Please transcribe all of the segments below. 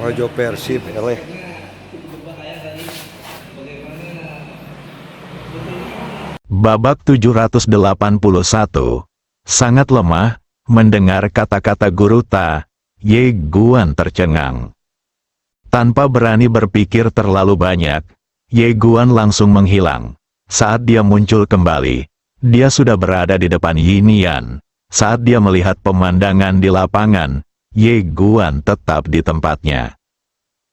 Ojo Persib eleh. Babak 781. Sangat lemah, mendengar kata-kata guru Ta, Ye Guan tercengang. Tanpa berani berpikir terlalu banyak, Ye Guan langsung menghilang. Saat dia muncul kembali, dia sudah berada di depan Yin Yan. Saat dia melihat pemandangan di lapangan, Ye Guan tetap di tempatnya.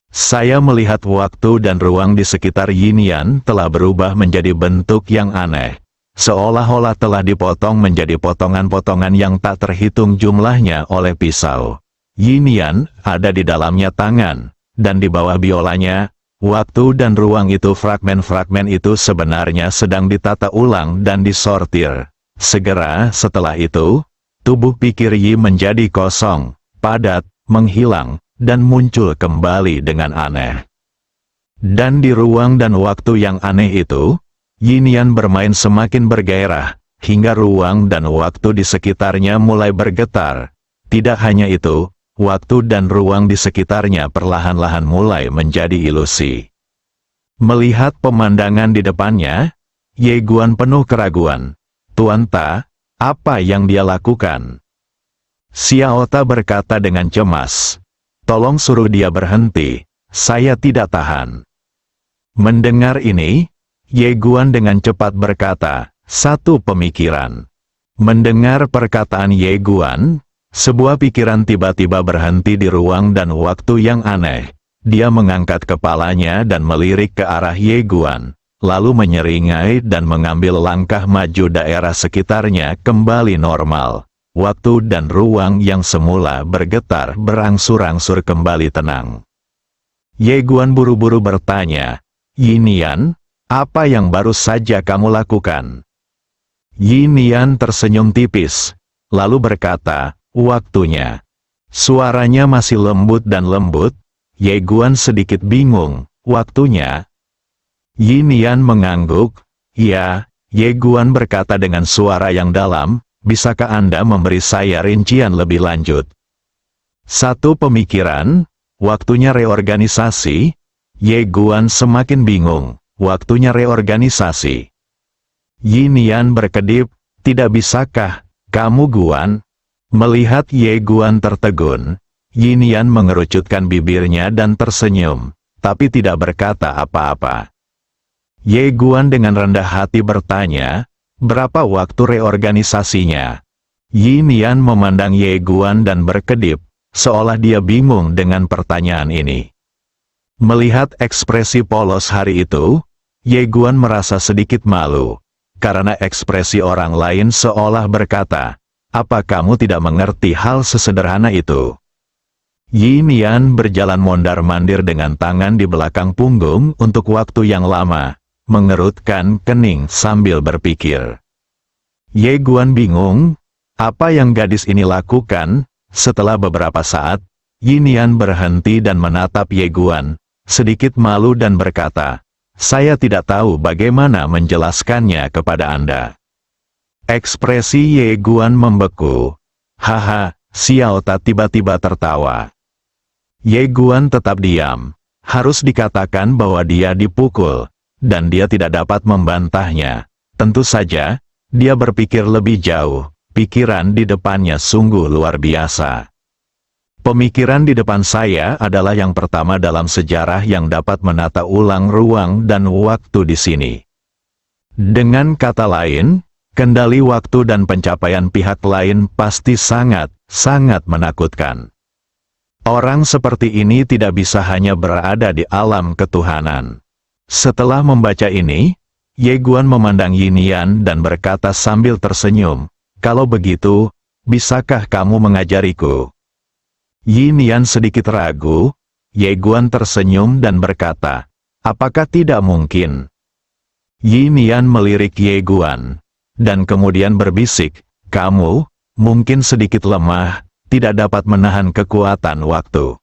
Saya melihat waktu dan ruang di sekitar Yin Yan telah berubah menjadi bentuk yang aneh. Seolah-olah telah dipotong menjadi potongan-potongan yang tak terhitung jumlahnya oleh pisau. Yin Yan ada di dalamnya tangan, dan di bawah biolanya, waktu dan ruang itu fragmen-fragmen itu sebenarnya sedang ditata ulang dan disortir. Segera setelah itu, tubuh pikir Yi menjadi kosong, padat, menghilang, dan muncul kembali dengan aneh. Dan di ruang dan waktu yang aneh itu, Yin Yan bermain semakin bergairah, hingga ruang dan waktu di sekitarnya mulai bergetar. Tidak hanya itu, waktu dan ruang di sekitarnya perlahan-lahan mulai menjadi ilusi. Melihat pemandangan di depannya, Ye Guan penuh keraguan. Tuan Ta, apa yang dia lakukan? Xiao Ta berkata dengan cemas. Tolong suruh dia berhenti, saya tidak tahan. Mendengar ini, Ye Guan dengan cepat berkata, satu pemikiran. Mendengar perkataan Ye Guan, sebuah pikiran tiba-tiba berhenti di ruang dan waktu yang aneh. Dia mengangkat kepalanya dan melirik ke arah Ye Guan, lalu menyeringai dan mengambil langkah maju. Daerah sekitarnya kembali normal. Waktu dan ruang yang semula bergetar berangsur-angsur kembali tenang. Ye Guan buru-buru bertanya, Yin Yan, apa yang baru saja kamu lakukan? Yin Yan tersenyum tipis, lalu berkata, waktunya. Suaranya masih lembut dan lembut. Ye Guan sedikit bingung, waktunya? Yin Yan mengangguk, ya. Ye Guan berkata dengan suara yang dalam, bisakah Anda memberi saya rincian lebih lanjut? Satu pemikiran, waktunya reorganisasi. Ye Guan semakin bingung. Waktunya reorganisasi. Yin Yan berkedip, tidak bisakah, kamu Guan? Melihat Ye Guan tertegun, Yin Yan mengerucutkan bibirnya dan tersenyum, tapi tidak berkata apa-apa. Ye Guan dengan rendah hati bertanya, berapa waktu reorganisasinya? Yin Yan memandang Ye Guan dan berkedip, seolah dia bingung dengan pertanyaan ini. Melihat ekspresi polos hari itu, Ye Guan merasa sedikit malu, karena ekspresi orang lain seolah berkata, apa kamu tidak mengerti hal sesederhana itu? Yin Yan berjalan mondar-mandir dengan tangan di belakang punggung untuk waktu yang lama, mengerutkan kening sambil berpikir. Ye Guan bingung, apa yang gadis ini lakukan? Setelah beberapa saat, Yin Yan berhenti dan menatap Ye Guan, sedikit malu dan berkata, saya tidak tahu bagaimana menjelaskannya kepada Anda. Ekspresi Ye Guan membeku. Haha, Xiao Ta tiba-tiba tertawa. Ye Guan tetap diam. Harus dikatakan bahwa dia dipukul, dan dia tidak dapat membantahnya. Tentu saja, dia berpikir lebih jauh. Pikiran di depannya sungguh luar biasa. Pemikiran di depan saya adalah yang pertama dalam sejarah yang dapat menata ulang ruang dan waktu di sini. Dengan kata lain, kendali waktu dan pencapaian pihak lain pasti sangat menakutkan. Orang seperti ini tidak bisa hanya berada di alam ketuhanan. Setelah membaca ini, Ye Guan memandang Yin Yan dan berkata sambil tersenyum, kalau begitu, bisakah kamu mengajariku? Yin Yan sedikit ragu. Ye Guan tersenyum dan berkata, apakah tidak mungkin? Yin Yan melirik Ye Guan, dan kemudian berbisik, kamu, mungkin sedikit lemah, tidak dapat menahan kekuatan waktu.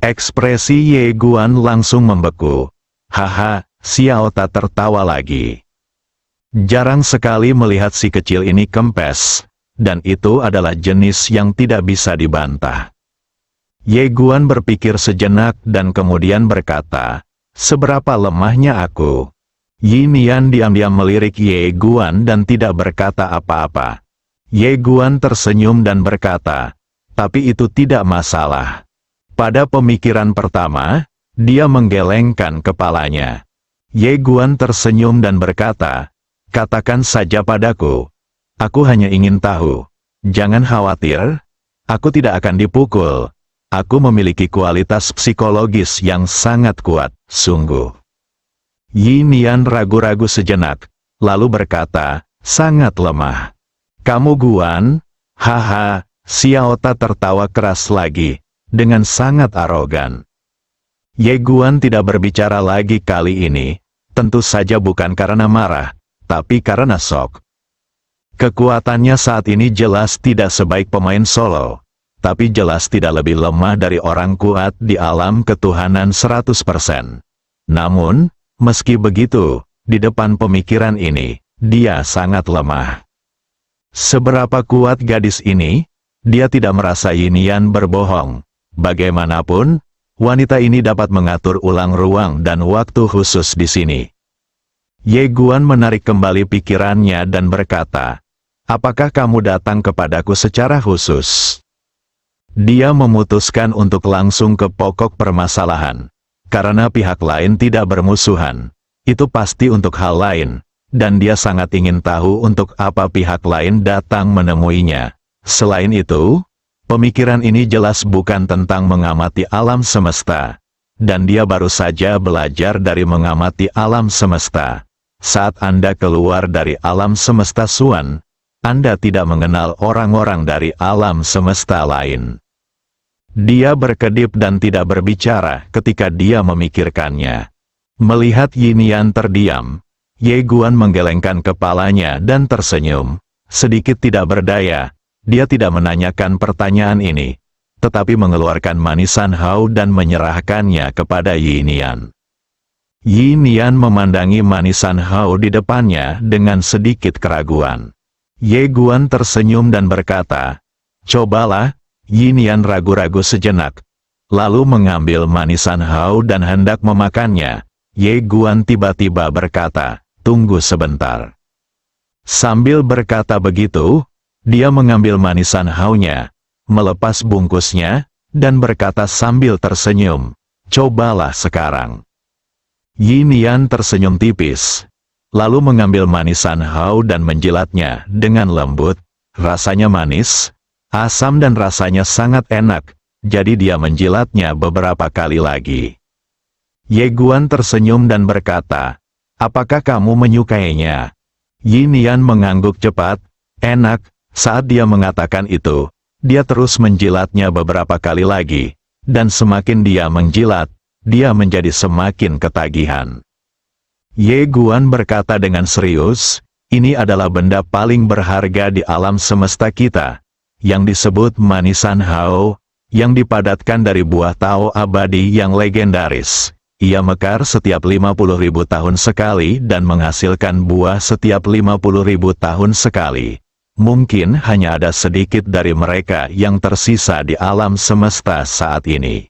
Ekspresi Ye Guan langsung membeku. Haha, Xiao Ta tertawa lagi. Jarang sekali melihat si kecil ini kempes, dan itu adalah jenis yang tidak bisa dibantah. Ye Guan berpikir sejenak dan kemudian berkata, "Seberapa lemahnya aku?" Yi Nian diam-diam melirik Ye Guan dan tidak berkata apa-apa. Ye Guan tersenyum dan berkata, "Tapi itu tidak masalah." Pada pemikiran pertama, dia menggelengkan kepalanya. Ye Guan tersenyum dan berkata, "Katakan saja padaku. Aku hanya ingin tahu. Jangan khawatir, aku tidak akan dipukul. Aku memiliki kualitas psikologis yang sangat kuat, sungguh." Yi Nian ragu-ragu sejenak, lalu berkata, "Sangat lemah." "Kamu Guan?" Haha, Xiao Ta tertawa keras lagi, dengan sangat arogan. Ye Guan tidak berbicara lagi kali ini, tentu saja bukan karena marah, tapi karena shock. Kekuatannya saat ini jelas tidak sebaik pemain solo, tapi jelas tidak lebih lemah dari orang kuat di alam ketuhanan 100%. Namun, meski begitu, di depan pemikiran ini, dia sangat lemah. Seberapa kuat gadis ini? Dia tidak merasa Yi Nian berbohong. Bagaimanapun, wanita ini dapat mengatur ulang ruang dan waktu khusus di sini. Ye Guan menarik kembali pikirannya dan berkata, "Apakah kamu datang kepadaku secara khusus?" Dia memutuskan untuk langsung ke pokok permasalahan. Karena pihak lain tidak bermusuhan, itu pasti untuk hal lain, dan dia sangat ingin tahu untuk apa pihak lain datang menemuinya. Selain itu, pemikiran ini jelas bukan tentang mengamati alam semesta, dan dia baru saja belajar dari mengamati alam semesta. Saat Anda keluar dari alam semesta Suan, Anda tidak mengenal orang-orang dari alam semesta lain. Dia berkedip dan tidak berbicara ketika dia memikirkannya. Melihat Yi Nian terdiam, Ye Guan menggelengkan kepalanya dan tersenyum. Sedikit tidak berdaya, dia tidak menanyakan pertanyaan ini, tetapi mengeluarkan manisan hao dan menyerahkannya kepada Yi Nian. Yi Nian memandangi manisan hao di depannya dengan sedikit keraguan. Ye Guan tersenyum dan berkata, "Cobalah." Yi Nian ragu-ragu sejenak, lalu mengambil manisan hao dan hendak memakannya. Ye Guan tiba-tiba berkata, "Tunggu sebentar." Sambil berkata begitu, dia mengambil manisan hao-nya, melepas bungkusnya, dan berkata sambil tersenyum, "Cobalah sekarang." Yi Nian tersenyum tipis, lalu mengambil manisan hao dan menjilatnya dengan lembut. Rasanya manis, asam dan rasanya sangat enak, jadi dia menjilatnya beberapa kali lagi. Ye Guan tersenyum dan berkata, "Apakah kamu menyukainya?" Yi Nian mengangguk cepat, "Enak." Saat dia mengatakan itu, dia terus menjilatnya beberapa kali lagi, dan semakin dia menjilat, dia menjadi semakin ketagihan. Ye Guan berkata dengan serius, "Ini adalah benda paling berharga di alam semesta kita, yang disebut manisan hao, yang dipadatkan dari buah tao abadi yang legendaris. Ia mekar setiap 50.000 tahun sekali dan menghasilkan buah setiap 50.000 tahun sekali. Mungkin hanya ada sedikit dari mereka yang tersisa di alam semesta saat ini."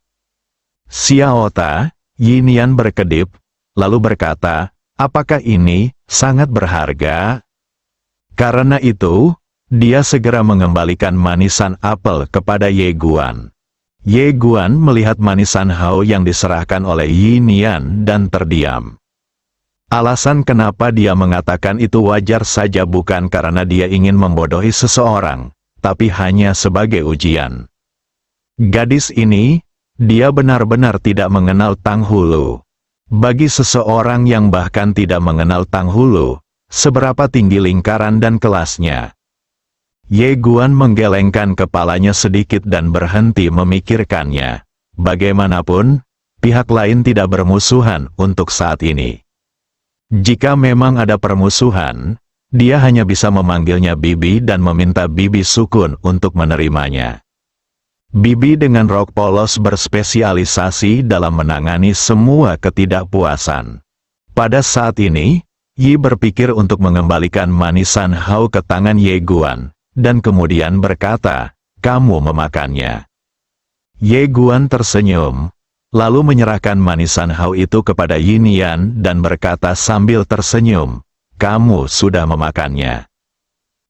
Xiao Ta, Yi Nian berkedip, lalu berkata, "Apakah ini sangat berharga?" Karena itu, dia segera mengembalikan manisan apel kepada Ye Guan. Ye Guan melihat manisan hao yang diserahkan oleh Yi Nian dan terdiam. Alasan kenapa dia mengatakan itu wajar saja bukan karena dia ingin membodohi seseorang, tapi hanya sebagai ujian. Gadis ini, dia benar-benar tidak mengenal Tang Hulu. Bagi seseorang yang bahkan tidak mengenal Tang Hulu, seberapa tinggi lingkaran dan kelasnya? Ye Guan menggelengkan kepalanya sedikit dan berhenti memikirkannya. Bagaimanapun, pihak lain tidak bermusuhan untuk saat ini. Jika memang ada permusuhan, dia hanya bisa memanggilnya Bibi dan meminta Bibi Sukun untuk menerimanya. Bibi dengan rok polos berspesialisasi dalam menangani semua ketidakpuasan. Pada saat ini, Yi berpikir untuk mengembalikan manisan hao ke tangan Ye Guan, dan kemudian berkata, "Kamu memakannya." Ye Guan tersenyum, lalu menyerahkan manisan hao itu kepada Yin Yan dan berkata sambil tersenyum, "Kamu sudah memakannya."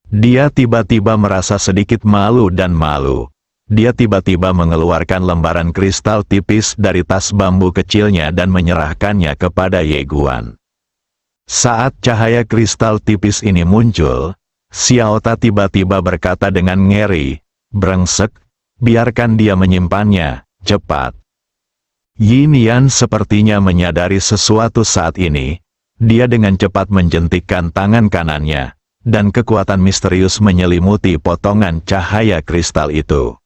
Dia tiba-tiba merasa sedikit malu dan malu. Dia tiba-tiba mengeluarkan lembaran kristal tipis dari tas bambu kecilnya dan menyerahkannya kepada Ye Guan. Saat cahaya kristal tipis ini muncul, Xiao Ta tiba-tiba berkata dengan ngeri, "Brengsek, biarkan dia menyimpannya, cepat." Yin Yan sepertinya menyadari sesuatu saat ini. Dia dengan cepat menjentikkan tangan kanannya, dan kekuatan misterius menyelimuti potongan cahaya kristal itu.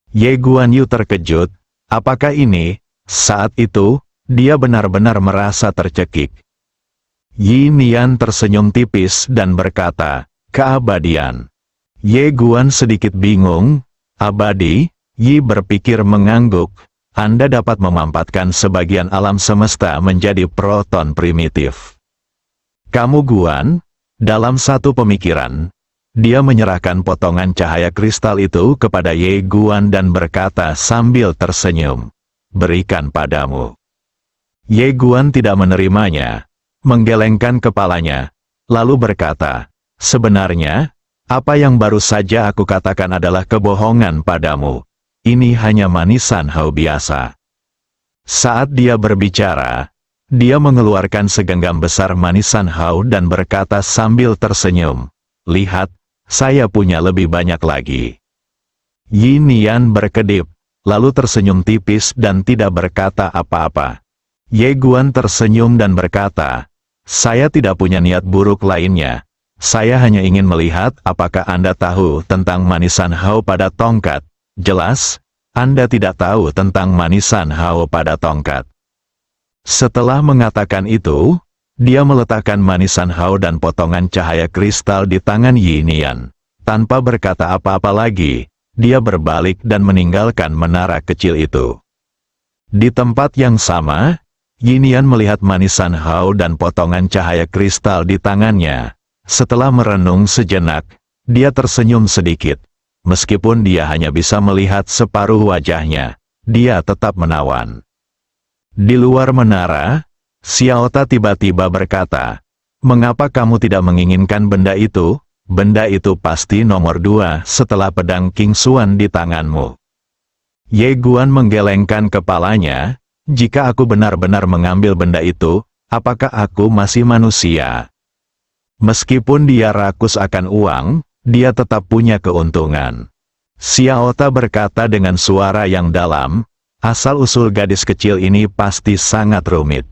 Ye Guanyu terkejut, apakah ini? Saat itu, dia benar-benar merasa tercekik. Yin Yan tersenyum tipis dan berkata, "Keabadian." Ye Guan sedikit bingung, "Abadi?" Yi berpikir mengangguk, "Anda dapat memampatkan sebagian alam semesta menjadi proton primitif." "Kamu Guan?" Dalam satu pemikiran, dia menyerahkan potongan cahaya kristal itu kepada Ye Guan dan berkata sambil tersenyum, "Berikan padamu." Ye Guan tidak menerimanya, menggelengkan kepalanya, lalu berkata, "Sebenarnya, apa yang baru saja aku katakan adalah kebohongan padamu. Ini hanya manisan hao biasa." Saat dia berbicara, dia mengeluarkan segenggam besar manisan hao dan berkata sambil tersenyum, "Lihat, saya punya lebih banyak lagi." Yin Yan berkedip, lalu tersenyum tipis dan tidak berkata apa-apa. Ye Guan tersenyum dan berkata, "Saya tidak punya niat buruk lainnya. Saya hanya ingin melihat apakah Anda tahu tentang manisan hao pada tongkat. Jelas, Anda tidak tahu tentang manisan hao pada tongkat." Setelah mengatakan itu, dia meletakkan manisan hao dan potongan cahaya kristal di tangan Yin Yan. Tanpa berkata apa-apa lagi, dia berbalik dan meninggalkan menara kecil itu. Di tempat yang sama, Yin Yan melihat manisan hao dan potongan cahaya kristal di tangannya. Setelah merenung sejenak, dia tersenyum sedikit. Meskipun dia hanya bisa melihat separuh wajahnya, dia tetap menawan. Di luar menara, Xiao Ta tiba-tiba berkata, "Mengapa kamu tidak menginginkan benda itu? Benda itu pasti nomor 2 setelah pedang King Xuan di tanganmu." Ye Guan menggelengkan kepalanya, "Jika aku benar-benar mengambil benda itu, apakah aku masih manusia?" Meskipun dia rakus akan uang, dia tetap punya keuntungan. Xiao Ta berkata dengan suara yang dalam, "Asal-usul gadis kecil ini pasti sangat rumit."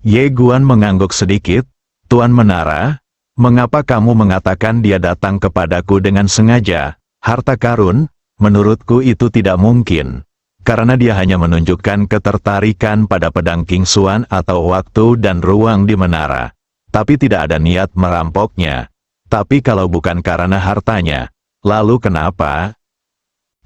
Ye Guan mengangguk sedikit, "Tuan Menara, mengapa kamu mengatakan dia datang kepadaku dengan sengaja? Harta karun, menurutku itu tidak mungkin. Karena dia hanya menunjukkan ketertarikan pada pedang King Xuan atau waktu dan ruang di menara. Tapi tidak ada niat merampoknya. Tapi kalau bukan karena hartanya, lalu kenapa?"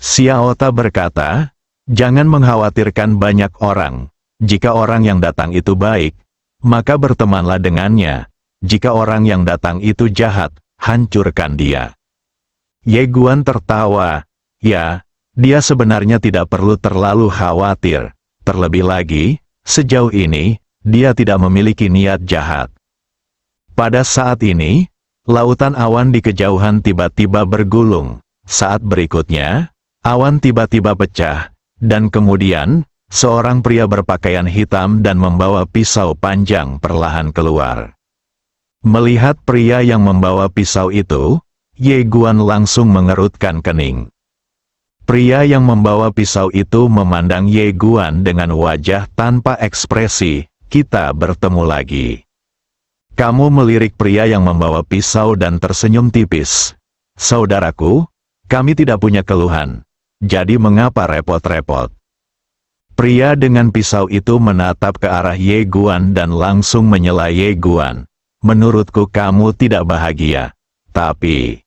Xiao Ta berkata, "Jangan mengkhawatirkan banyak orang. Jika orang yang datang itu baik, maka bertemanlah dengannya. Jika orang yang datang itu jahat, hancurkan dia." Ye Guan tertawa, "Ya, dia sebenarnya tidak perlu terlalu khawatir. Terlebih lagi, sejauh ini, dia tidak memiliki niat jahat." Pada saat ini, lautan awan di kejauhan tiba-tiba bergulung. Saat berikutnya, awan tiba-tiba pecah. Dan kemudian, seorang pria berpakaian hitam dan membawa pisau panjang perlahan keluar. Melihat pria yang membawa pisau itu, Ye Guan langsung mengerutkan kening. Pria yang membawa pisau itu memandang Ye Guan dengan wajah tanpa ekspresi. "Kita bertemu lagi." Kamu melirik pria yang membawa pisau dan tersenyum tipis. "Saudaraku, kami tidak punya keluhan. Jadi mengapa repot-repot?" Pria dengan pisau itu menatap ke arah Ye Guan dan langsung menyela Ye Guan. "Menurutku kamu tidak bahagia. Tapi..."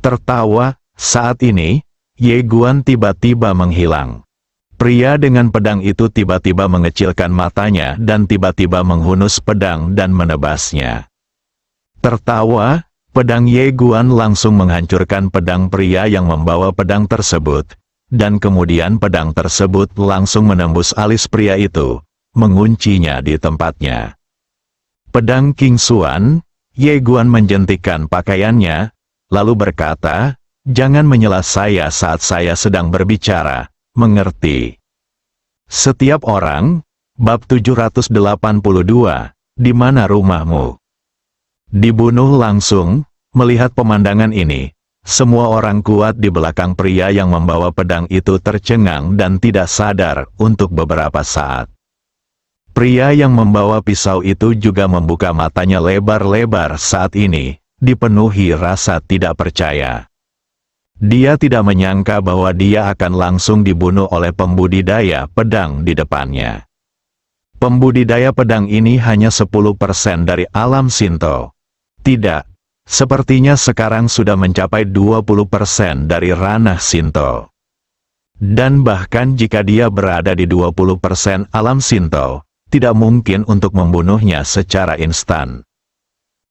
Tertawa, saat ini, Ye Guan tiba-tiba menghilang. Pria dengan pedang itu tiba-tiba mengecilkan matanya dan tiba-tiba menghunus pedang dan menebasnya. Tertawa, pedang Ye Guan langsung menghancurkan pedang pria yang membawa pedang tersebut. dan kemudian pedang tersebut langsung menembus alis pria itu, menguncinya di tempatnya. Pedang King Xuan, Ye Guan menjentikkan pakaiannya, lalu berkata, "Jangan menyela saya saat saya sedang berbicara, mengerti?" Setiap orang, bab 782, di mana rumahmu? Dibunuh langsung. Melihat pemandangan ini, semua orang kuat di belakang pria yang membawa pedang itu tercengang dan tidak sadar untuk beberapa saat. Pria yang membawa pisau itu juga membuka matanya lebar-lebar saat ini, dipenuhi rasa tidak percaya. Dia tidak menyangka bahwa dia akan langsung dibunuh oleh pembudidaya pedang di depannya. Pembudidaya pedang ini hanya 10% dari alam Shinto. Tidak. Sepertinya sekarang sudah mencapai 20% dari ranah Shinto. Dan bahkan jika dia berada di 20% alam Shinto, tidak mungkin untuk membunuhnya secara instan.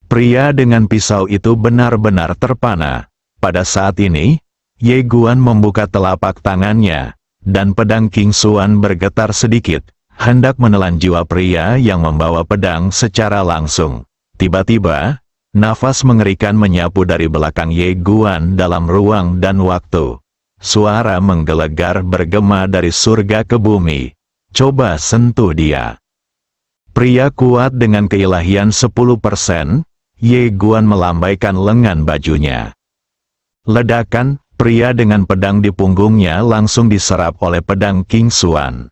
Pria dengan pisau itu benar-benar terpana. Pada saat ini, Ye Guan membuka telapak tangannya, dan pedang King Xuan bergetar sedikit, hendak menelan jiwa pria yang membawa pedang secara langsung. Tiba-tiba, nafas mengerikan menyapu dari belakang Ye Guan dalam ruang dan waktu. Suara menggelegar bergema dari surga ke bumi. Coba sentuh dia. Pria kuat dengan keilahian 10%, Ye Guan melambaikan lengan bajunya. Ledakan, pria dengan pedang di punggungnya langsung diserap oleh pedang King Xuan.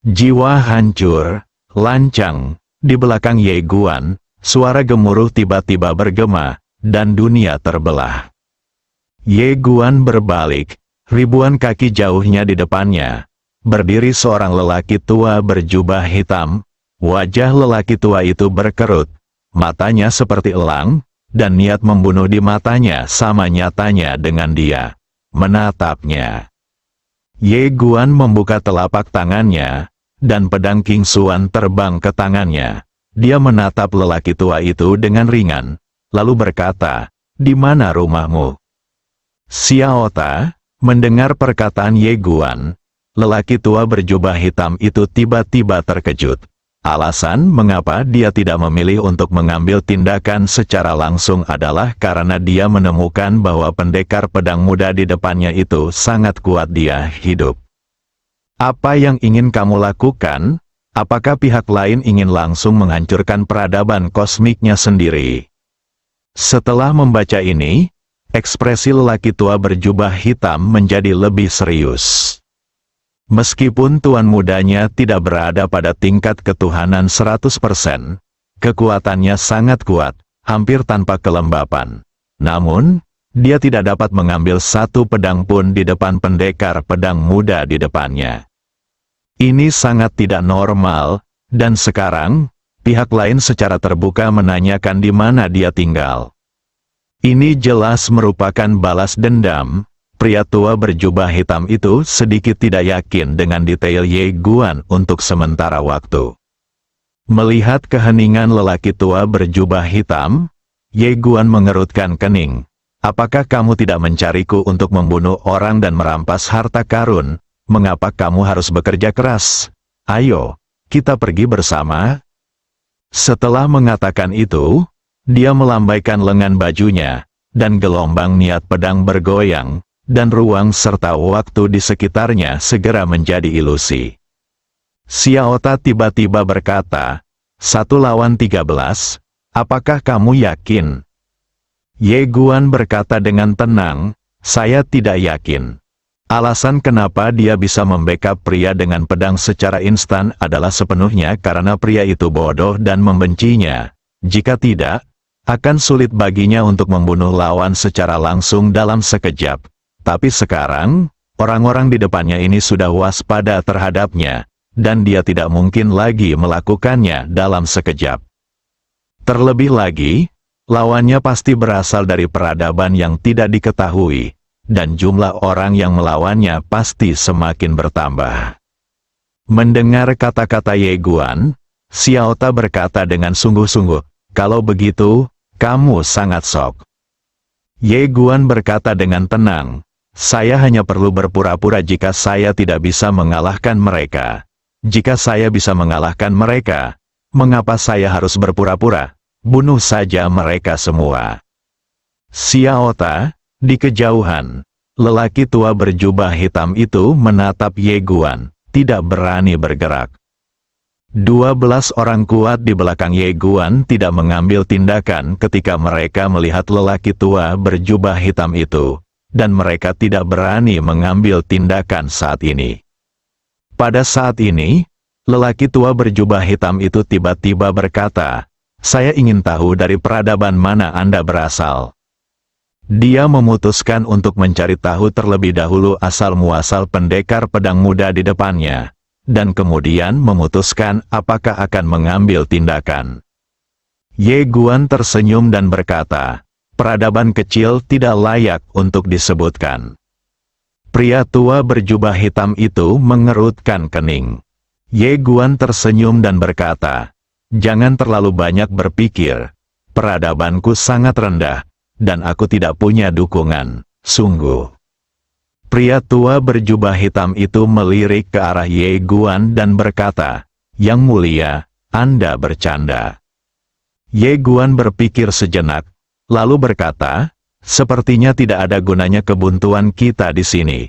Jiwa hancur, lancang, di belakang Ye Guan. Suara gemuruh tiba-tiba bergema, dan dunia terbelah. Ye Guan berbalik, ribuan kaki jauhnya di depannya. Berdiri seorang lelaki tua berjubah hitam. Wajah lelaki tua itu berkerut, matanya seperti elang, dan niat membunuh di matanya sama nyatanya dengan dia. Menatapnya. Ye Guan membuka telapak tangannya, dan pedang King Xuan terbang ke tangannya. Dia menatap lelaki tua itu dengan ringan, lalu berkata, "Di mana rumahmu?" Xiao Ta, mendengar perkataan Ye Guan, lelaki tua berjubah hitam itu tiba-tiba terkejut. Alasan mengapa dia tidak memilih untuk mengambil tindakan secara langsung adalah karena dia menemukan bahwa pendekar pedang muda di depannya itu sangat kuat dia hidup. "Apa yang ingin kamu lakukan? Apakah pihak lain ingin langsung menghancurkan peradaban kosmiknya sendiri?" Setelah membaca ini, ekspresi lelaki tua berjubah hitam menjadi lebih serius. Meskipun tuan mudanya tidak berada pada tingkat ketuhanan 100%, kekuatannya sangat kuat, hampir tanpa kelembapan. Namun, dia tidak dapat mengambil satu pedang pun di depan pendekar pedang muda di depannya. Ini sangat tidak normal, dan sekarang, pihak lain secara terbuka menanyakan di mana dia tinggal. Ini jelas merupakan balas dendam. Pria tua berjubah hitam itu sedikit tidak yakin dengan detail Ye Guan untuk sementara waktu. Melihat keheningan lelaki tua berjubah hitam, Ye Guan mengerutkan kening. "Apakah kamu tidak mencariku untuk membunuh orang dan merampas harta karun? Mengapa kamu harus bekerja keras? Ayo, kita pergi bersama." Setelah mengatakan itu, dia melambaikan lengan bajunya, dan gelombang niat pedang bergoyang, dan ruang serta waktu di sekitarnya segera menjadi ilusi. Xiao Ta tiba-tiba berkata, 1 lawan 13, apakah kamu yakin? Ye Guan berkata dengan tenang, saya tidak yakin. Alasan kenapa dia bisa membackup pria dengan pedang secara instan adalah sepenuhnya karena pria itu bodoh dan membencinya. Jika tidak, akan sulit baginya untuk membunuh lawan secara langsung dalam sekejap. Tapi sekarang, orang-orang di depannya ini sudah waspada terhadapnya, dan dia tidak mungkin lagi melakukannya dalam sekejap. Terlebih lagi, lawannya pasti berasal dari peradaban yang tidak diketahui, dan jumlah orang yang melawannya pasti semakin bertambah. Mendengar kata-kata Ye Guan, Xiao Ta berkata dengan sungguh-sungguh, kalau begitu, kamu sangat sok. Ye Guan berkata dengan tenang, Saya hanya perlu berpura-pura jika saya tidak bisa mengalahkan mereka. Jika saya bisa mengalahkan mereka, mengapa saya harus berpura-pura? Bunuh saja mereka semua. Xiaota, di kejauhan, lelaki tua berjubah hitam itu menatap Ye Guan, tidak berani bergerak. 12 orang kuat di belakang Ye Guan tidak mengambil tindakan ketika mereka melihat lelaki tua berjubah hitam itu, dan mereka tidak berani mengambil tindakan saat ini. Pada saat ini, lelaki tua berjubah hitam itu tiba-tiba berkata, "Saya ingin tahu dari peradaban mana Anda berasal." Dia memutuskan untuk mencari tahu terlebih dahulu asal-muasal pendekar pedang muda di depannya, dan kemudian memutuskan apakah akan mengambil tindakan. Ye Guan tersenyum dan berkata, "Peradaban kecil tidak layak untuk disebutkan." Pria tua berjubah hitam itu mengerutkan kening. Ye Guan tersenyum dan berkata, "Jangan terlalu banyak berpikir. Peradabanku sangat rendah, dan aku tidak punya dukungan, sungguh." Pria tua berjubah hitam itu melirik ke arah Ye Guan dan berkata, "Yang mulia, Anda bercanda." Ye Guan berpikir sejenak, lalu berkata, "Sepertinya tidak ada gunanya kebuntuan kita di sini.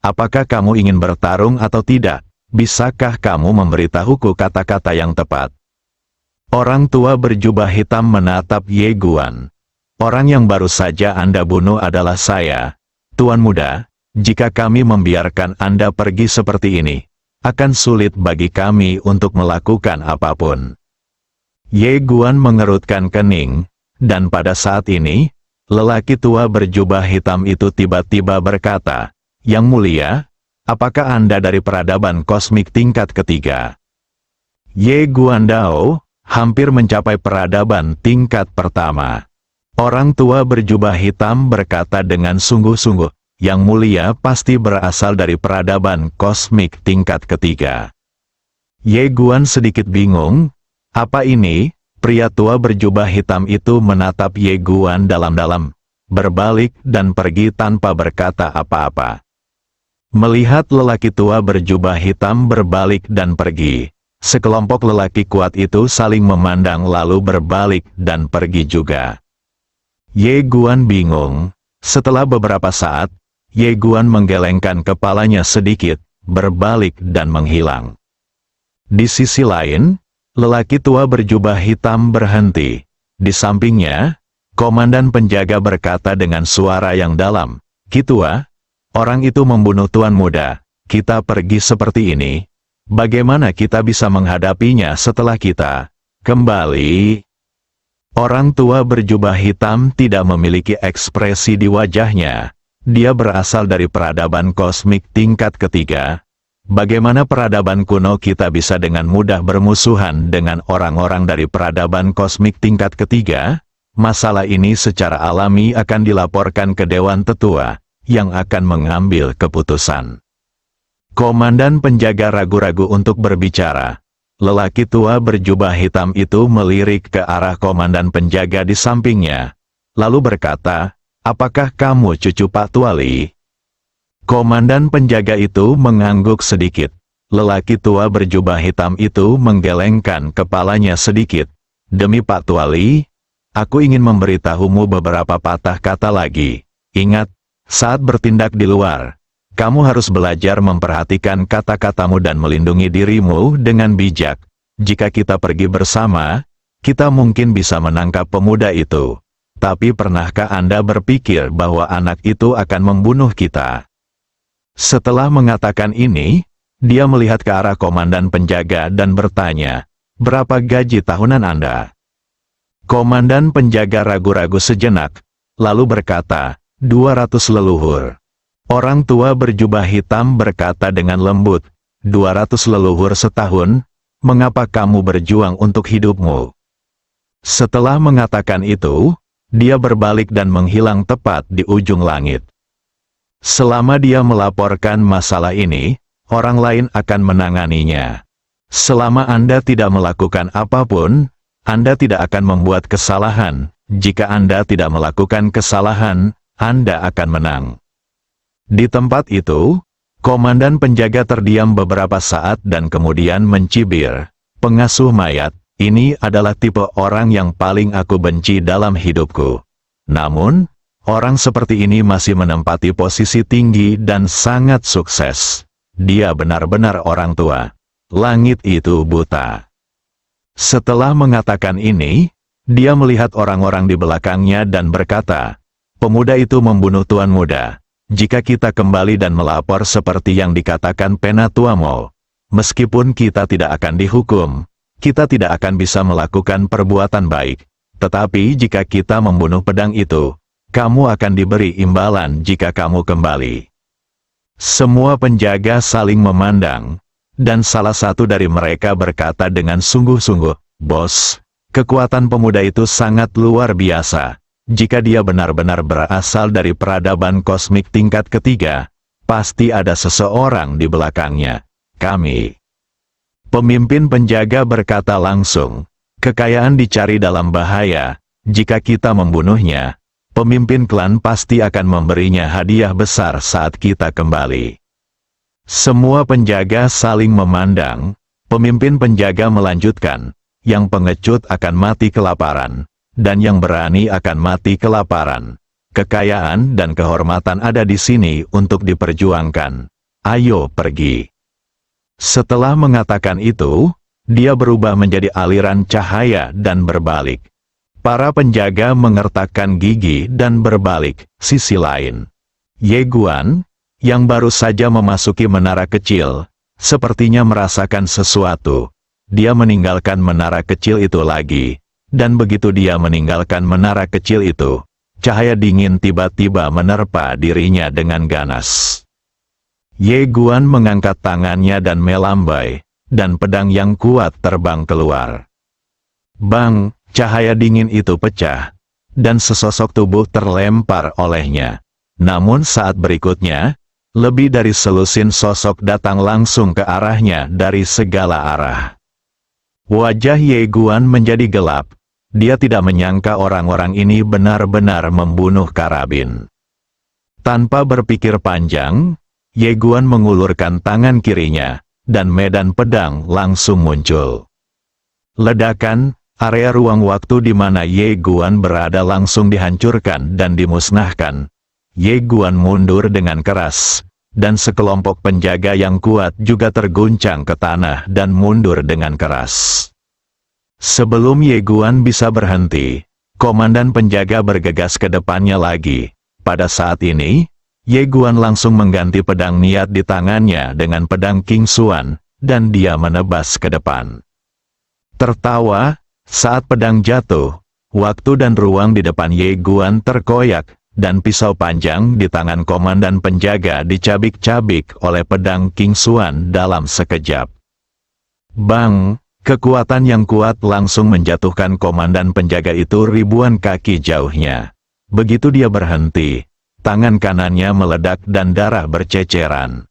Apakah kamu ingin bertarung atau tidak? Bisakah kamu memberitahuku kata-kata yang tepat?" Orang tua berjubah hitam menatap Ye Guan. "Orang yang baru saja Anda bunuh adalah saya, Tuan Muda. Jika kami membiarkan Anda pergi seperti ini, akan sulit bagi kami untuk melakukan apapun." Ye Guan mengerutkan kening, dan pada saat ini, lelaki tua berjubah hitam itu tiba-tiba berkata, "Yang mulia, apakah Anda dari peradaban kosmik tingkat ketiga?" Ye Guan Dao hampir mencapai peradaban tingkat pertama. Orang tua berjubah hitam berkata dengan sungguh-sungguh, "Yang mulia pasti berasal dari peradaban kosmik tingkat ketiga." Ye Guan sedikit bingung. "Apa ini?" Pria tua berjubah hitam itu menatap Ye Guan dalam-dalam, berbalik dan pergi tanpa berkata apa-apa. Melihat lelaki tua berjubah hitam berbalik dan pergi, sekelompok lelaki kuat itu saling memandang lalu berbalik dan pergi juga. Ye Guan bingung. Setelah beberapa saat, Ye Guan menggelengkan kepalanya sedikit, berbalik dan menghilang. Di sisi lain, lelaki tua berjubah hitam berhenti. Di sampingnya, komandan penjaga berkata dengan suara yang dalam, "Ki Tua, orang itu membunuh Tuan Muda. Kita pergi seperti ini. Bagaimana kita bisa menghadapinya setelah kita kembali?" Orang tua berjubah hitam tidak memiliki ekspresi di wajahnya. Dia berasal dari peradaban kosmik tingkat ketiga. Bagaimana peradaban kuno kita bisa dengan mudah bermusuhan dengan orang-orang dari peradaban kosmik tingkat ketiga? Masalah ini secara alami akan dilaporkan ke Dewan Tetua, yang akan mengambil keputusan. Komandan penjaga ragu-ragu untuk berbicara. Lelaki tua berjubah hitam itu melirik ke arah komandan penjaga di sampingnya, lalu berkata, "Apakah kamu cucu Pak Tuali?" Komandan penjaga itu mengangguk sedikit. Lelaki tua berjubah hitam itu menggelengkan kepalanya sedikit. "Demi Pak Tuali, aku ingin memberitahumu beberapa patah kata lagi. Ingat, saat bertindak di luar, kamu harus belajar memperhatikan kata-katamu dan melindungi dirimu dengan bijak. Jika kita pergi bersama, kita mungkin bisa menangkap pemuda itu. Tapi pernahkah Anda berpikir bahwa anak itu akan membunuh kita?" Setelah mengatakan ini, dia melihat ke arah komandan penjaga dan bertanya, "Berapa gaji tahunan Anda?" Komandan penjaga ragu-ragu sejenak, lalu berkata, 200 leluhur. Orang tua berjubah hitam berkata dengan lembut, 200 leluhur setahun, mengapa kamu berjuang untuk hidupmu? Setelah mengatakan itu, dia berbalik dan menghilang tepat di ujung langit. Selama dia melaporkan masalah ini, orang lain akan menanganinya. Selama Anda tidak melakukan apapun, Anda tidak akan membuat kesalahan. Jika Anda tidak melakukan kesalahan, Anda akan menang. Di tempat itu, komandan penjaga terdiam beberapa saat dan kemudian mencibir, "Pengasuh mayat, ini adalah tipe orang yang paling aku benci dalam hidupku. Namun, orang seperti ini masih menempati posisi tinggi dan sangat sukses. Dia benar-benar orang tua. Langit itu buta." Setelah mengatakan ini, dia melihat orang-orang di belakangnya dan berkata, "Pemuda itu membunuh Tuan Muda. Jika kita kembali dan melapor seperti yang dikatakan Penatuamo, meskipun kita tidak akan dihukum, kita tidak akan bisa melakukan perbuatan baik. Tetapi jika kita membunuh pedang itu, kamu akan diberi imbalan jika kamu kembali." Semua penjaga saling memandang, dan salah satu dari mereka berkata dengan sungguh-sungguh, "Bos, kekuatan pemuda itu sangat luar biasa. Jika dia benar-benar berasal dari peradaban kosmik tingkat ketiga, pasti ada seseorang di belakangnya. Kami." Pemimpin penjaga berkata langsung, "Kekayaan dicari dalam bahaya. Jika kita membunuhnya, pemimpin klan pasti akan memberinya hadiah besar saat kita kembali." Semua penjaga saling memandang. Pemimpin penjaga melanjutkan, "Yang pengecut akan mati kelaparan, dan yang berani akan mati kelaparan. Kekayaan dan kehormatan ada di sini untuk diperjuangkan. Ayo pergi." Setelah mengatakan itu, dia berubah menjadi aliran cahaya dan berbalik. Para penjaga mengertakkan gigi dan berbalik. Sisi lain, Ye Guan, yang baru saja memasuki menara kecil, sepertinya merasakan sesuatu. Dia meninggalkan menara kecil itu lagi. Dan begitu dia meninggalkan menara kecil itu, cahaya dingin tiba-tiba menerpa dirinya dengan ganas. Ye Guan mengangkat tangannya dan melambai, dan pedang yang kuat terbang keluar. Bang, cahaya dingin itu pecah, dan sesosok tubuh terlempar olehnya. Namun saat berikutnya, lebih dari selusin sosok datang langsung ke arahnya dari segala arah. Wajah Ye Guan menjadi gelap. Dia tidak menyangka orang-orang ini benar-benar membunuh karabin. Tanpa berpikir panjang, Ye Guan mengulurkan tangan kirinya, dan medan pedang langsung muncul. Ledakan, area ruang waktu di mana Ye Guan berada langsung dihancurkan dan dimusnahkan. Ye Guan mundur dengan keras, dan sekelompok penjaga yang kuat juga terguncang ke tanah dan mundur dengan keras. Sebelum Ye Guan bisa berhenti, komandan penjaga bergegas ke depannya lagi. Pada saat ini, Ye Guan langsung mengganti pedang niat di tangannya dengan pedang King Xuan, dan dia menebas ke depan. Tertawa, saat pedang jatuh, waktu dan ruang di depan Ye Guan terkoyak, dan pisau panjang di tangan komandan penjaga dicabik-cabik oleh pedang King Xuan dalam sekejap. Bang! Kekuatan yang kuat langsung menjatuhkan komandan penjaga itu ribuan kaki jauhnya. Begitu dia berhenti, tangan kanannya meledak dan darah berceceran.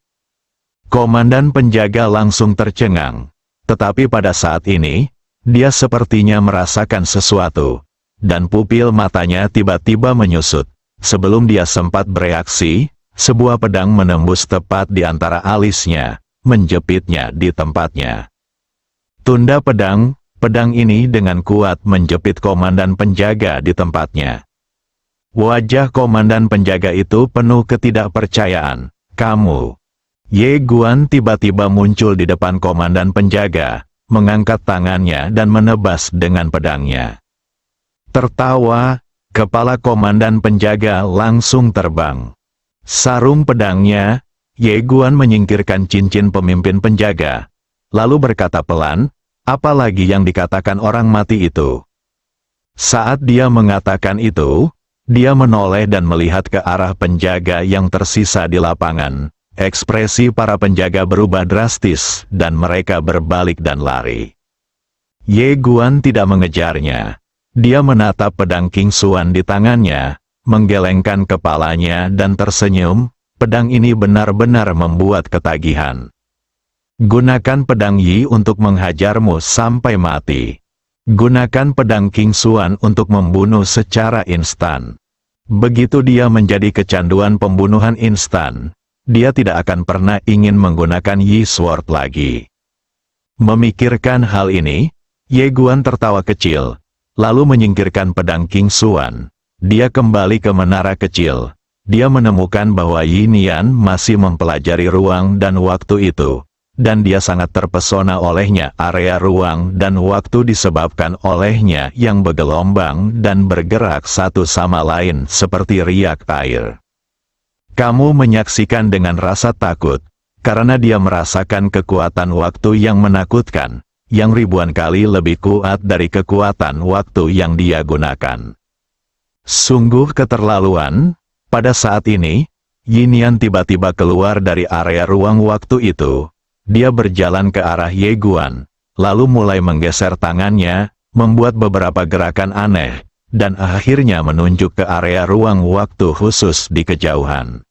Komandan penjaga langsung tercengang. Tetapi pada saat ini, dia sepertinya merasakan sesuatu, dan pupil matanya tiba-tiba menyusut. Sebelum dia sempat bereaksi, sebuah pedang menembus tepat di antara alisnya, menjepitnya di tempatnya. Tunda pedang, pedang ini dengan kuat menjepit komandan penjaga di tempatnya. Wajah komandan penjaga itu penuh ketidakpercayaan. "Kamu?" Ye Guan tiba-tiba muncul di depan komandan penjaga, mengangkat tangannya dan menebas dengan pedangnya. Tertawa, kepala komandan penjaga langsung terbang. Sarung pedangnya, Ye Guan menyingkirkan cincin pemimpin penjaga, lalu berkata pelan, "Apa lagi yang dikatakan orang mati itu?" Saat dia mengatakan itu, dia menoleh dan melihat ke arah penjaga yang tersisa di lapangan. Ekspresi para penjaga berubah drastis, dan mereka berbalik dan lari. Ye Guan tidak mengejarnya. Dia menatap pedang King Xuan di tangannya, menggelengkan kepalanya dan tersenyum. Pedang ini benar-benar membuat ketagihan. "Gunakan pedang Yi untuk menghajarmu sampai mati. Gunakan pedang King Xuan untuk membunuh secara instan." Begitu dia menjadi kecanduan pembunuhan instan, dia tidak akan pernah ingin menggunakan Yi Sword lagi. Memikirkan hal ini, Ye Guan tertawa kecil, lalu menyingkirkan pedang King Xuan. Dia kembali ke menara kecil. Dia menemukan bahwa Yin Yan masih mempelajari ruang dan waktu itu, dan dia sangat terpesona olehnya. Area ruang dan waktu disebabkan olehnya yang bergelombang dan bergerak satu sama lain seperti riak air. Kamu menyaksikan dengan rasa takut, karena dia merasakan kekuatan waktu yang menakutkan, yang ribuan kali lebih kuat dari kekuatan waktu yang dia gunakan. Sungguh keterlaluan. Pada saat ini, Yin Yan tiba-tiba keluar dari area ruang waktu itu. Dia berjalan ke arah Ye Guan, lalu mulai menggeser tangannya, membuat beberapa gerakan aneh, dan akhirnya menunjuk ke area ruang waktu khusus di kejauhan.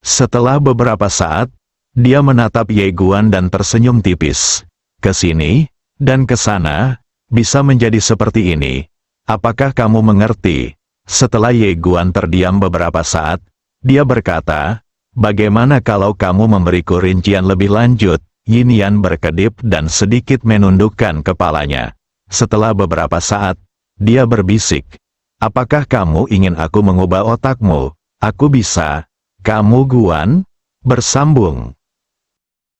Setelah beberapa saat, dia menatap Ye Guan dan tersenyum tipis. Ke sini, dan ke sana, bisa menjadi seperti ini. Apakah kamu mengerti? Setelah Ye Guan terdiam beberapa saat, dia berkata, bagaimana kalau kamu memberiku rincian lebih lanjut? Yin Yan berkedip dan sedikit menundukkan kepalanya. Setelah beberapa saat, dia berbisik, apakah kamu ingin aku mengubah otakmu? Aku bisa. Kamu Guan? Bersambung.